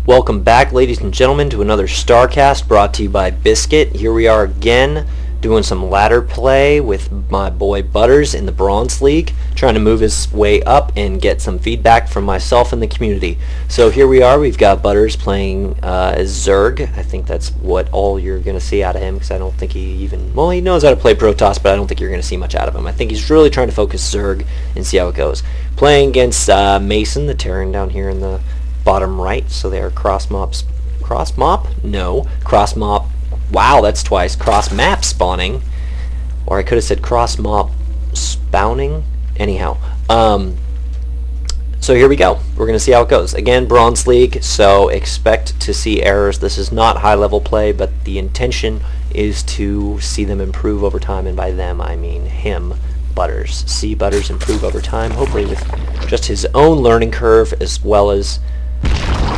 Welcome back, ladies and gentlemen, to another STARCAST brought to you by Bisqit. Here we are again, doing some ladder play with my boy Butters in the Bronze League, trying to move his way up and get some feedback from myself and the community. So here we are, we've got Butters playing as Zerg. I think that's what all you're going to see out of him, because I don't think he even, well, he knows how to play Protoss, but I don't think you're going to see much out of him. I think he's really trying to focus Zerg and see how it goes. Playing against Mason, the Terran down here in the bottom right, so they are cross mop, wow, that's twice, cross map spawning, or I could have said cross mop spawning, anyhow. So here we go, we're going to see how it goes. Again, Bronze League, so expect to see errors. This is not high level play, but the intention is to see them improve over time, and by them I mean him, Butters. See Butters improve over time, hopefully with just his own learning curve, as well as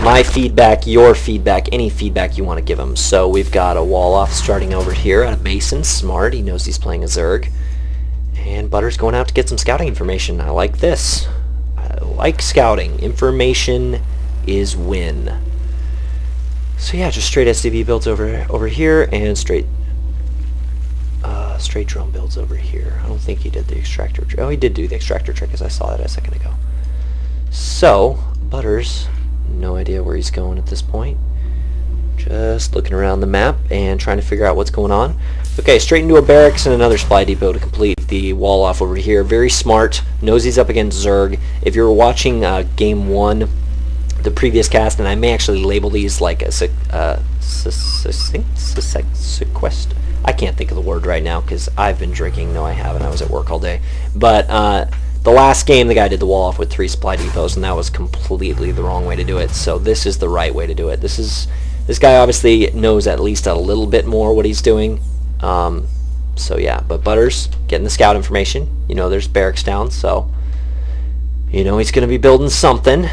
my feedback, your feedback, any feedback you want to give him. So we've got a wall off starting over here out of Mason. Smart, he knows he's playing a Zerg. And Butters going out to get some scouting information. I like this. I like scouting. Information is win. So yeah, just straight SDV builds over here, and straight drone builds over here. I don't think he did the extractor trick. Oh, he did do the extractor trick, as I saw that a second ago. So Butters, no idea where he's going at this point. Just looking around the map and trying to figure out what's going on. Okay, straight into a barracks and another supply depot to complete the wall off over here. Very smart. Knows he's up against Zerg. If you're watching Game 1, the previous cast, and I may actually label these like a sequest. I can't think of the word right now because I've been drinking. No, I haven't. I was at work all day. But the last game, the guy did the wall off with 3 supply depots, and that was completely the wrong way to do it. So this is the right way to do it. This guy obviously knows at least a little bit more what he's doing. So yeah, but Butters getting the scout information. You know, there's barracks down, so you know he's going to be building something.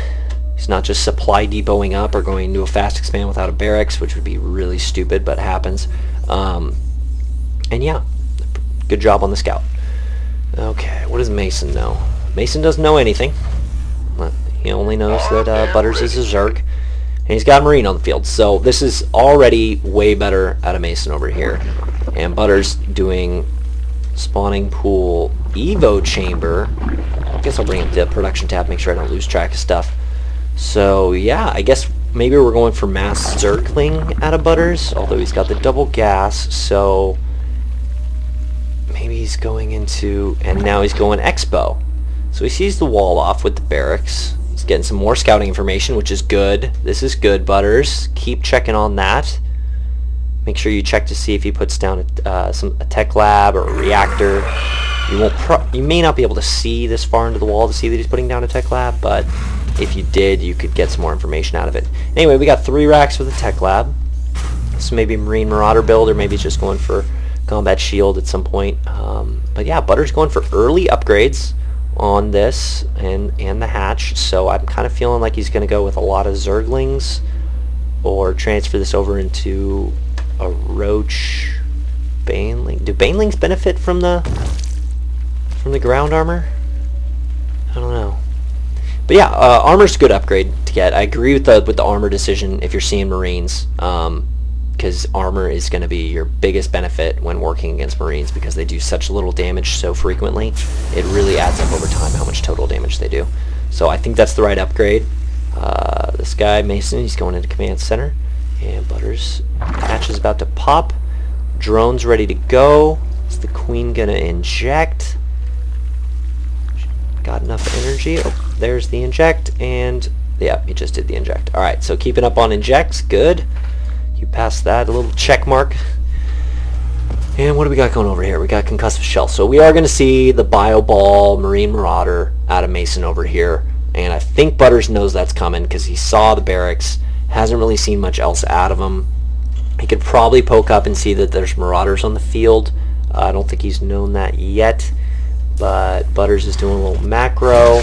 He's not just supply depoting up or going into a fast expand without a barracks, which would be really stupid, but it happens. And yeah, good job on the scout. Okay, what does Mason know? Mason doesn't know anything. He only knows that Butters is a Zerg, and he's got a Marine on the field. So this is already way better out of Mason over here. And Butters doing spawning pool Evo chamber. I guess I'll bring up the production tab, make sure I don't lose track of stuff. So yeah, I guess maybe we're going for mass Zergling out of Butters, although he's got the double gas, so maybe he's going into, and now he's going Expo. So he sees the wall off with the barracks. He's getting some more scouting information, which is good. This is good, Butters. Keep checking on that. Make sure you check to see if he puts down a tech lab or a reactor. You may not be able to see this far into the wall to see that he's putting down a tech lab, but if you did, you could get some more information out of it. Anyway, we got 3 racks with a tech lab. So maybe Marine Marauder build, or maybe he's just going for combat shield at some point. But yeah, Butters going for early upgrades on this and the hatch. So I'm kind of feeling like he's going to go with a lot of Zerglings, or transfer this over into a Roach Baneling. Do Banelings benefit from the ground armor? I don't know. But yeah, armor's a good upgrade to get. I agree with the armor decision if you're seeing Marines, because armor is going to be your biggest benefit when working against Marines, because they do such little damage so frequently. It really adds up over time how much total damage they do. So I think that's the right upgrade. This guy, Mason, he's going into command center, and Butters' hatch is about to pop. Drone's ready to go. Is the Queen going to inject? Got enough energy. Oh, there's the inject, and yeah, he just did the inject. Alright, so keeping up on injects, good. You passed that, a little check mark. And what do we got going over here? We got concussive shell. So we are going to see the Bio Ball Marine Marauder out of Mason over here, and I think Butters knows that's coming because he saw the barracks, hasn't really seen much else out of him. He could probably poke up and see that there's Marauders on the field. I don't think he's known that yet. But Butters is doing a little macro.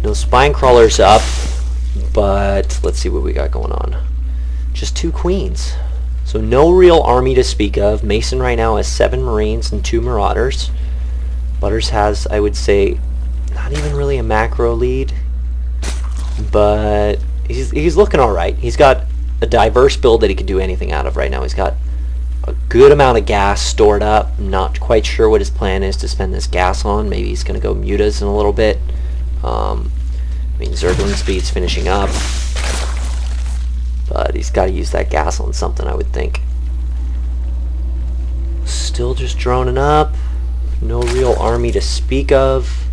No spine crawlers up, but let's see what we got going on. Just 2 queens. So no real army to speak of. Mason right now has 7 Marines and 2 Marauders. Butters has, I would say, not even really a macro lead, but he's looking all right. He's got a diverse build that he could do anything out of right now. He's got a good amount of gas stored up. Not quite sure what his plan is to spend this gas on. Maybe he's going to go mutas in a little bit. I mean, Zergling speed's finishing up, but he's got to use that gas on something, I would think. Still just droning up. No real army to speak of.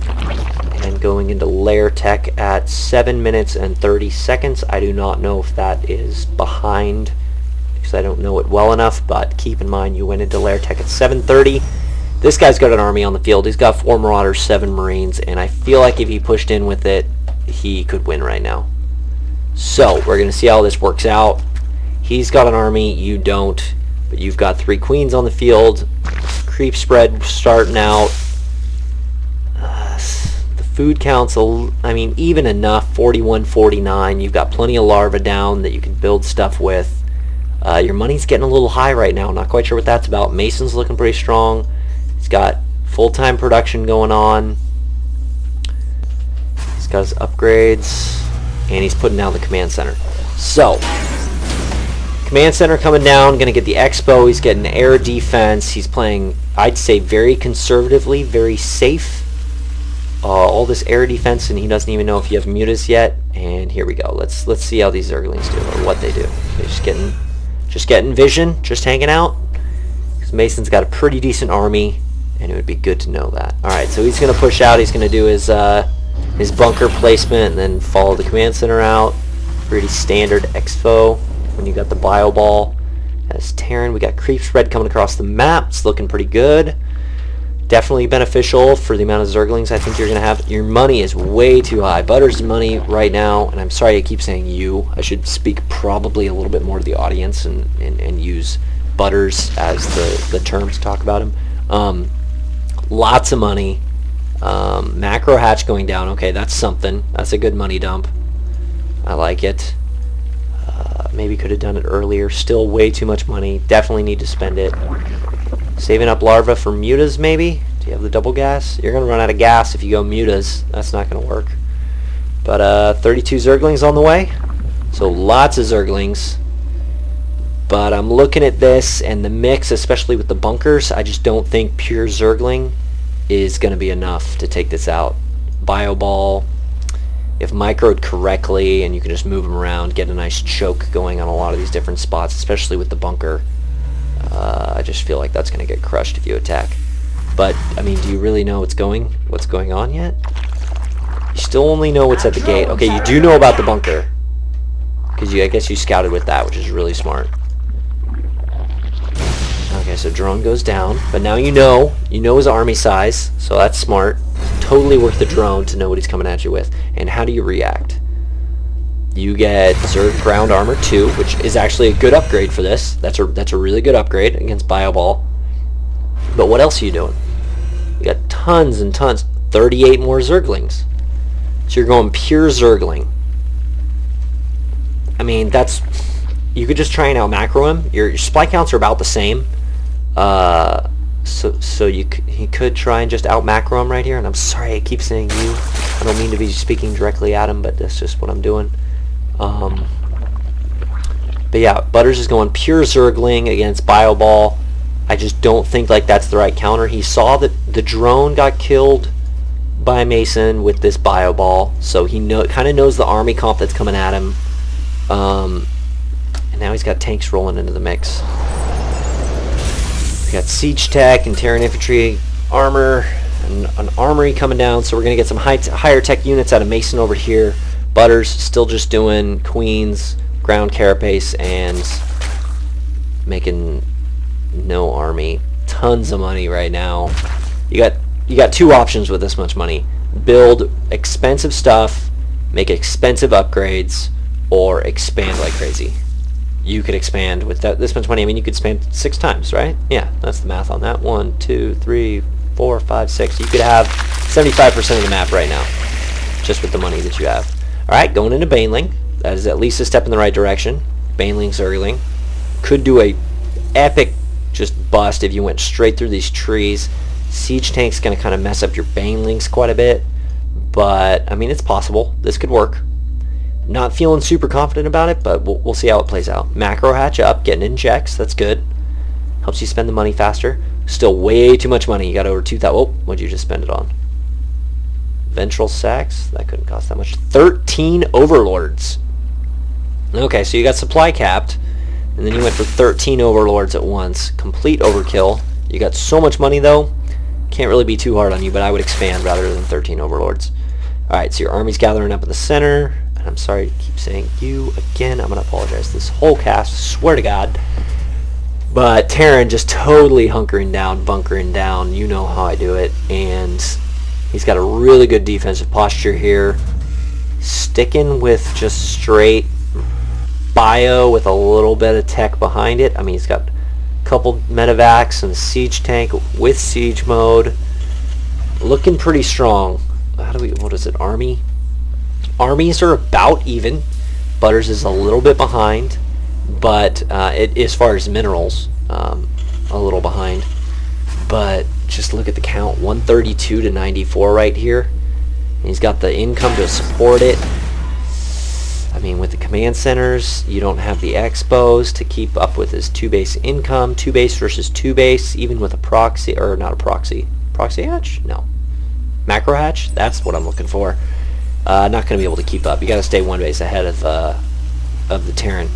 And going into lair tech at 7 minutes and 30 seconds. I do not know if that is behind, because I don't know it well enough, but keep in mind you went into lair tech at 7:30. This guy's got an army on the field. He's got 4 Marauders, 7 Marines, and I feel like if he pushed in with it, he could win right now. So, we're going to see how this works out. He's got an army, you don't, but you've got 3 Queens on the field. Creep spread starting out. The food count's, I mean, even enough, 41, 49. You've got plenty of larvae down that you can build stuff with. Your money's getting a little high right now. Not quite sure what that's about. Mason's looking pretty strong. He's got full-time production going on. He's got his upgrades. And he's putting down the command center. So, command center coming down. Going to get the expo. He's getting air defense. He's playing, I'd say, very conservatively, very safe. All this air defense, and he doesn't even know if you have mutas yet. And here we go. Let's see how these Zerglings do, or what they do. They're just getting vision, just hanging out. Because Mason's got a pretty decent army, and it would be good to know that. All right, so he's going to push out. He's going to do his bunker placement, and then follow the command center out. Pretty standard expo when you got the bio ball. As Terran, we got creep spread coming across the map. It's looking pretty good. Definitely beneficial for the amount of Zerglings I think you're going to have. Your money is way too high. Butter's money right now, and I'm sorry I keep saying you. I should speak probably a little bit more to the audience and use Butters as the term to talk about him. Lots of money. Macro hatch going down. Okay, that's something. That's a good money dump. I like it. Maybe could have done it earlier. Still way too much money. Definitely need to spend it. Saving up larvae for mutas, maybe? Do you have the double gas? You're going to run out of gas if you go mutas. That's not going to work. But 32 Zerglings on the way. So lots of Zerglings. But I'm looking at this and the mix, especially with the bunkers. I just don't think pure Zergling is going to be enough to take this out. Bio ball, if microed correctly and you can just move them around, get a nice choke going on a lot of these different spots, especially with the bunker. I just feel like that's going to get crushed if you attack. But, I mean, do you really know what's going on yet? You still only know what's at the gate. Okay, you do know about the bunker. Because I guess you scouted with that, which is really smart. Okay, so drone goes down. But now you know his army size, so that's smart. Totally worth the drone to know what he's coming at you with. And how do you react? You get Zerg Ground Armor 2, which is actually a good upgrade for this. That's a really good upgrade against Bio Ball. But what else are you doing? You got tons and tons. 38 more Zerglings. So you're going pure Zergling. I mean, you could just try and out-macro him. Your supply counts are about the same. So he could try and just out-macro him right here. And I'm sorry I keep saying you. I don't mean to be speaking directly at him, but that's just what I'm doing. But yeah, Butters is going pure Zergling against Bio Ball. I just don't think like that's the right counter. He saw that the drone got killed by Mason with this Bio Ball, so he kind of knows the army comp that's coming at him. And now he's got tanks rolling into the mix. We got Siege Tech and Terran Infantry armor and an armory coming down, so we're going to get some higher tech units out of Mason over here. Butters still just doing Queens, Ground Carapace, and making no army. Tons of money right now. You got two options with this much money. Build expensive stuff, make expensive upgrades, or expand like crazy. You could expand with this much money. I mean, you could expand 6 times, right? Yeah, that's the math on that. 1, 2, 3, 4, 5, 6. You could have 75% of the map right now, just with the money that you have. All right, going into Baneling. That is at least a step in the right direction. Baneling, Zergling. Could do a epic just bust if you went straight through these trees. Siege Tank's going to kind of mess up your Banelings quite a bit. but I mean, it's possible. This could work. Not feeling super confident about it, but we'll see how it plays out. Macro hatch up, getting in checks. That's good. Helps you spend the money faster. Still way too much money. You got over 2,000. Oh, what'd you just spend it on? Ventral sacks. That couldn't cost that much. 13 overlords. Okay, so you got supply capped, and then you went for 13 overlords at once. Complete overkill. You got so much money, though. Can't really be too hard on you, but I would expand rather than 13 overlords. Alright, so your army's gathering up in the center. And I'm sorry to keep saying you again. I'm going to apologize this whole cast. Swear to God. But Terran just totally hunkering down, bunkering down. You know how I do it. And he's got a really good defensive posture here. Sticking with just straight bio with a little bit of tech behind it. I mean, he's got a couple medevacs and a siege tank with siege mode. Looking pretty strong. What is it, army? Armies are about even. Butters is a little bit behind, but as far as minerals, a little behind. But just look at the count, 132 to 94 right here. And he's got the income to support it. I mean, with the command centers, you don't have the expos to keep up with his 2-base income. 2-base versus 2-base, even with a proxy, or not a proxy. Proxy hatch? No. Macro hatch? That's what I'm looking for. Not going to be able to keep up. You got to stay 1 base ahead of the Terran.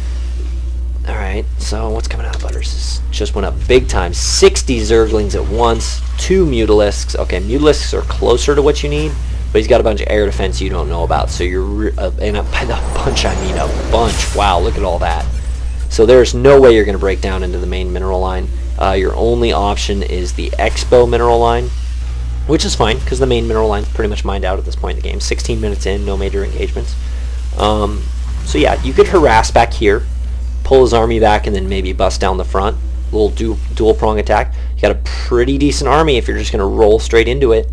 Alright, so what's coming out of Butters? This just went up big time. 60 Zerglings at once. 2 Mutalisks. Okay, Mutalisks are closer to what you need, but he's got a bunch of air defense you don't know about. So you're... and by the bunch, I mean a bunch. Wow, look at all that. So there's no way you're going to break down into the main mineral line. Your only option is the Expo mineral line, which is fine, because the main mineral line's pretty much mined out at this point in the game. 16 minutes in, no major engagements. So yeah, you could harass back here, pull his army back, and then maybe bust down the front. A little dual prong attack. You got a pretty decent army if you're just going to roll straight into it.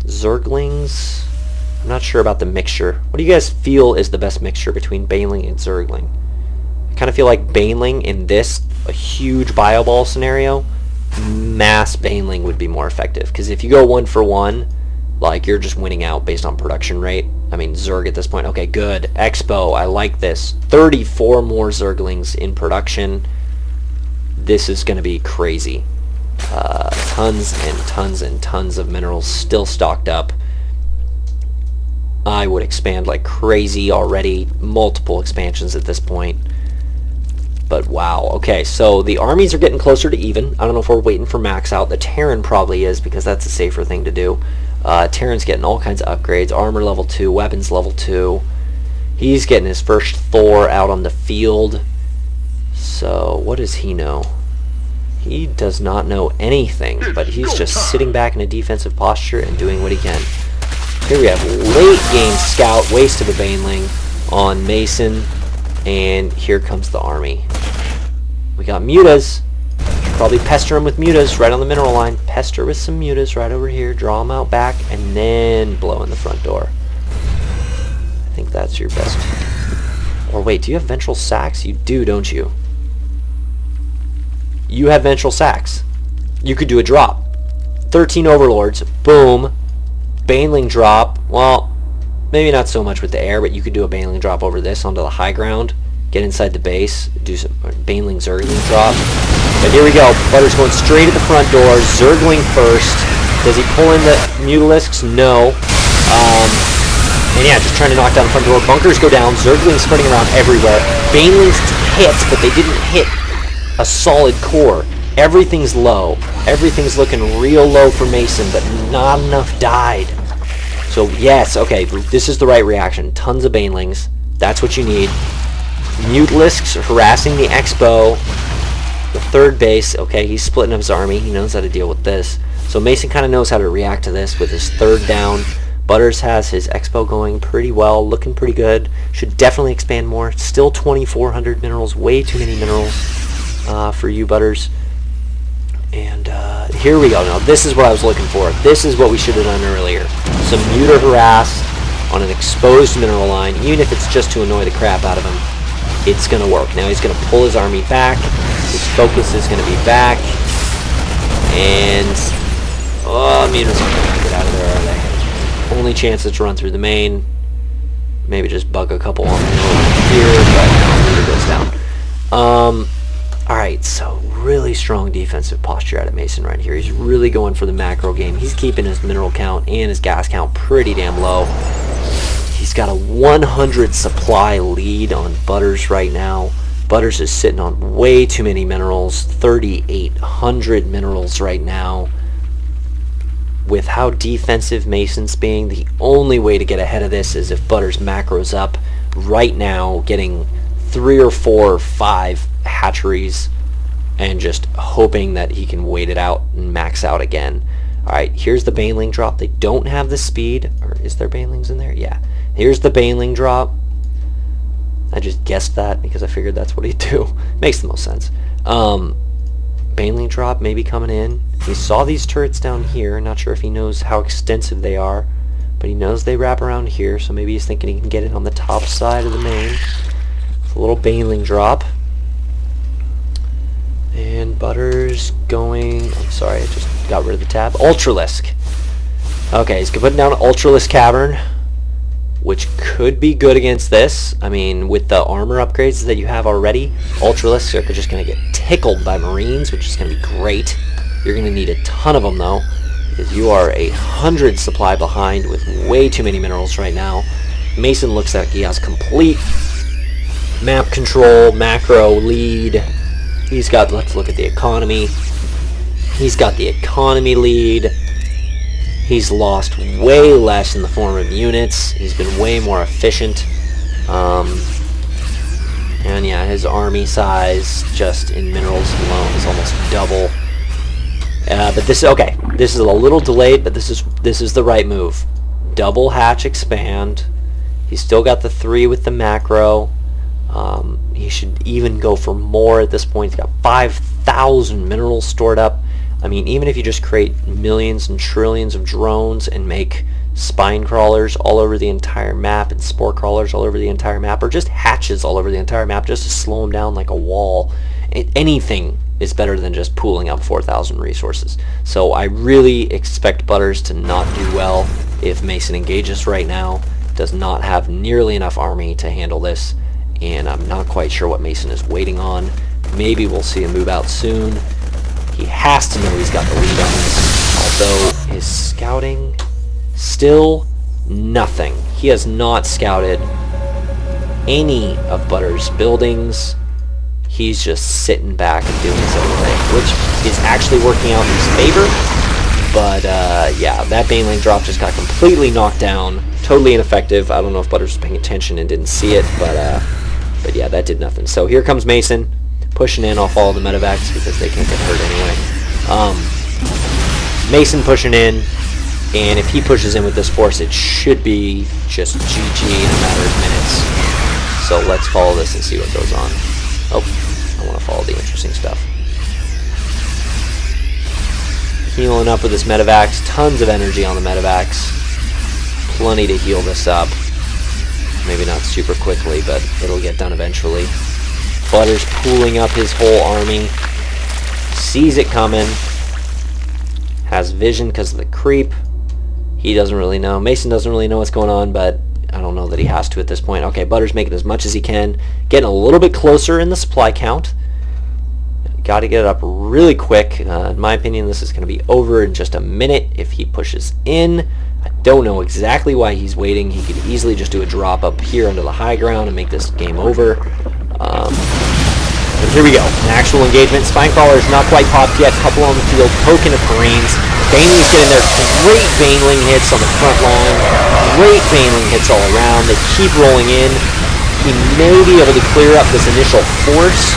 Zerglings, I'm not sure about the mixture. What do you guys feel is the best mixture between Baneling and Zergling? I kind of feel like Baneling in this, a huge bio-ball scenario, mass Baneling would be more effective. Because if you go 1 for 1, like, you're just winning out based on production rate. I mean, Zerg at this point. Okay, good. Expo, I like this. 34 more Zerglings in production. This is going to be crazy. Tons and tons and tons of minerals still stocked up. I would expand like crazy already. Multiple expansions at this point. But wow. Okay, so the armies are getting closer to even. I don't know if we're waiting for max out. The Terran probably is, because that's a safer thing to do. Terran's getting all kinds of upgrades. Armor level 2, weapons level 2. He's getting his first Thor out on the field. So what does he know? He does not know anything, but he's just sitting back in a defensive posture and doing what he can. Here we have late game scout, waste of a Baneling on Mason, and here comes the army. We got mutas. Probably pester him with mutas right on the mineral line. Pester with some mutas right over here. Draw them out back, and then blow in the front door. I think that's your best. Or wait, do you have ventral sacks? You do, don't you? You have ventral sacks. You could do a drop. 13 overlords. Boom. Baneling drop. Well, maybe not so much with the air, but you could do a Baneling drop over this onto the high ground. Get inside the base. Do some Baneling Zergling drop. But here we go. Butter's going straight at the front door. Zergling first. Does he pull in the Mutalisks? No. And yeah, just trying to knock down the front door. Bunkers go down. Zerglings sprinting around everywhere. Banelings hit, but they didn't hit a solid core. Everything's low. Everything's looking real low for Mason, but not enough died. So yes, okay, this is the right reaction. Tons of Banelings. That's what you need. Mutalisks harassing the Expo. The third base, okay, he's splitting up his army. He knows how to deal with this. So Mason kind of knows how to react to this with his third down. Butters has his Expo going pretty well, looking pretty good. Should definitely expand more. Still 2,400 minerals, way too many minerals for you, Butters. And here we go. Now this is what I was looking for. This is what we should have done earlier. Some muta harass on an exposed mineral line, even if it's just to annoy the crap out of him. It's going to work. Now he's going to pull his army back. His focus is going to be back. And... oh, mutas. get out of there, are they? Only chance is to run through the main. Maybe just bug a couple on the here, but no, leader goes down. Alright, so really strong defensive posture out of Mason right here. He's really going for the macro game. He's keeping his mineral count and his gas count pretty damn low. He's got a 100 supply lead on Butters right now. Butters is sitting on way too many minerals, 3,800 minerals right now. With how defensive Mason's being, the only way to get ahead of this is if Butters macros up right now, getting 3 or 4 or 5 hatcheries and just hoping that he can wait it out and max out again. Alright, here's the baneling drop. They don't have the speed. Or is there banelings in there? Yeah. Here's the baneling drop. I just guessed that because I figured that's what he'd do. Makes the most sense. Baneling drop maybe coming in. He saw these turrets down here. Not sure if he knows how extensive they are, but he knows they wrap around here, so maybe he's thinking he can get it on the top side of the main. A little baneling drop. And Butters going... I'm sorry, I just got rid of the tab. Ultralisk. Okay, he's putting down an Ultralisk Cavern, which could be good against this. I mean, with the armor upgrades that you have already, Ultralisks are just going to get tickled by Marines, which is going to be great. You're going to need a ton of them, though, because you are 100 supply behind with way too many minerals right now. Mason looks like he has complete map control, macro lead. He's got, let's look at the economy. He's got the economy lead. He's lost way less in the form of units. He's been way more efficient. And yeah, his army size just in minerals alone is almost double. But this is okay. This is a little delayed, but this is the right move. Double hatch expand. He's still got the 3 with the macro. He should even go for more at this point. He's got 5,000 minerals stored up. I mean, even if you just create millions and trillions of drones and make spine crawlers all over the entire map and spore crawlers all over the entire map, or just hatches all over the entire map just to slow them down like a wall, anything is better than just pooling up 4,000 resources. So I really expect Butters to not do well if Mason engages right now. Does not have nearly enough army to handle this, and I'm not quite sure what Mason is waiting on. Maybe we'll see him move out soon. He has to know he's got the lead on this, although his scouting, still nothing. He has not scouted any of Butters' buildings. He's just sitting back and doing his own thing, which is actually working out in his favor. But yeah, that baneling drop just got completely knocked down, totally ineffective. I don't know if Butters was paying attention and didn't see it, but yeah, that did nothing. So here comes Mason. Pushing in off all the medevacs because they can't get hurt anyway. Mason pushing in, and if he pushes in with this force, it should be just GG in a matter of minutes. So let's follow this and see what goes on. Oh, I want to follow the interesting stuff. Healing up with his medevacs, tons of energy on the medevacs. Plenty to heal this up. Maybe not super quickly, but it'll get done eventually. Butters pooling up his whole army, sees it coming, has vision because of the creep. He doesn't really know. Mason doesn't really know what's going on, but I don't know that he has to at this point. Okay, Butters making as much as he can, getting a little bit closer in the supply count. Got to get it up really quick. In my opinion, this is going to be over in just a minute if he pushes in. I don't know exactly why he's waiting. He could easily just do a drop up here onto the high ground and make this game over. But here we go. An actual engagement. Spinecrawler is not quite popped yet. Couple on the field. Poking at Marines. Baneling's getting there. Great Baneling hits on the front line. Great Baneling hits all around. They keep rolling in. He may be able to clear up this initial force.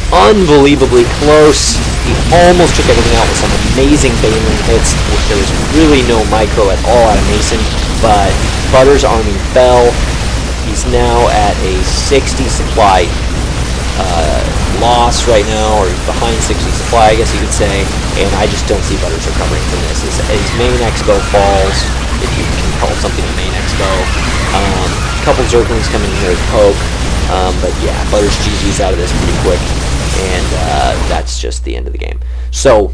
Unbelievably close. He almost took everything out with some amazing Baneling hits. There was really no micro at all out of Mason, but Butters' army fell. He's now at a 60 supply loss right now, or behind 60 supply, I guess you could say, and I just don't see Butters recovering from this. His main expo falls, if you can call something a main expo. A couple Zerglings coming in here to poke, but yeah, Butters GG's out of this pretty quick, and that's just the end of the game. So,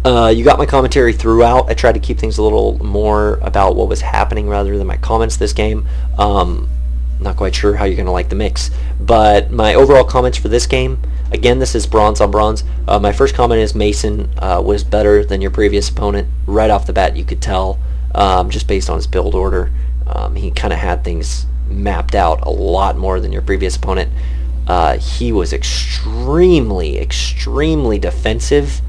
You got my commentary throughout. I tried to keep things a little more about what was happening rather than my comments this game. Not quite sure how you're going to like the mix. But my overall comments for this game, again, this is bronze on bronze. My first comment is Mason was better than your previous opponent. Right off the bat, you could tell, just based on his build order. He kind of had things mapped out a lot more than your previous opponent. He was extremely, extremely defensive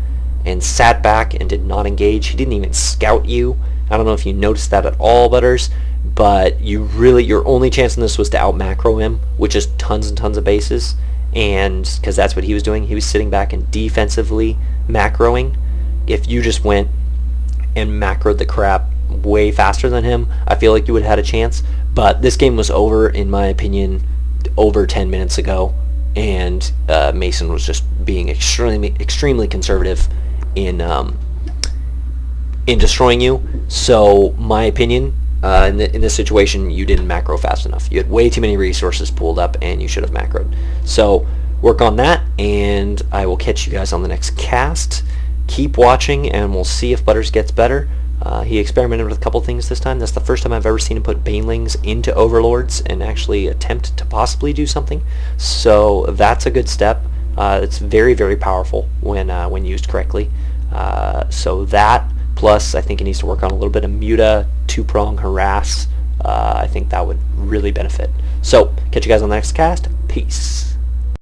and sat back and did not engage. He didn't even scout you. I don't know if you noticed that at all, Butters, but your only chance in this was to out macro him, which is tons and tons of bases, and because that's what he was doing. He was sitting back and defensively macroing. If you just went and macroed the crap way faster than him, I feel like you would have had a chance. But this game was over, in my opinion, over 10 minutes ago, and Mason was just being extremely conservative in destroying you. So my opinion, in this situation, you didn't macro fast enough. You had way too many resources pooled up, and you should have macroed. So work on that, and I will catch you guys on the next cast. Keep watching, and we'll see if Butters gets better. He experimented with a couple things this time. That's the first time I've ever seen him put Banelings into Overlords and actually attempt to possibly do something. So that's a good step. It's very, very powerful when used correctly. So that, plus I think he needs to work on a little bit of Muta, two-prong harass. I think that would really benefit. So catch you guys on the next cast. Peace.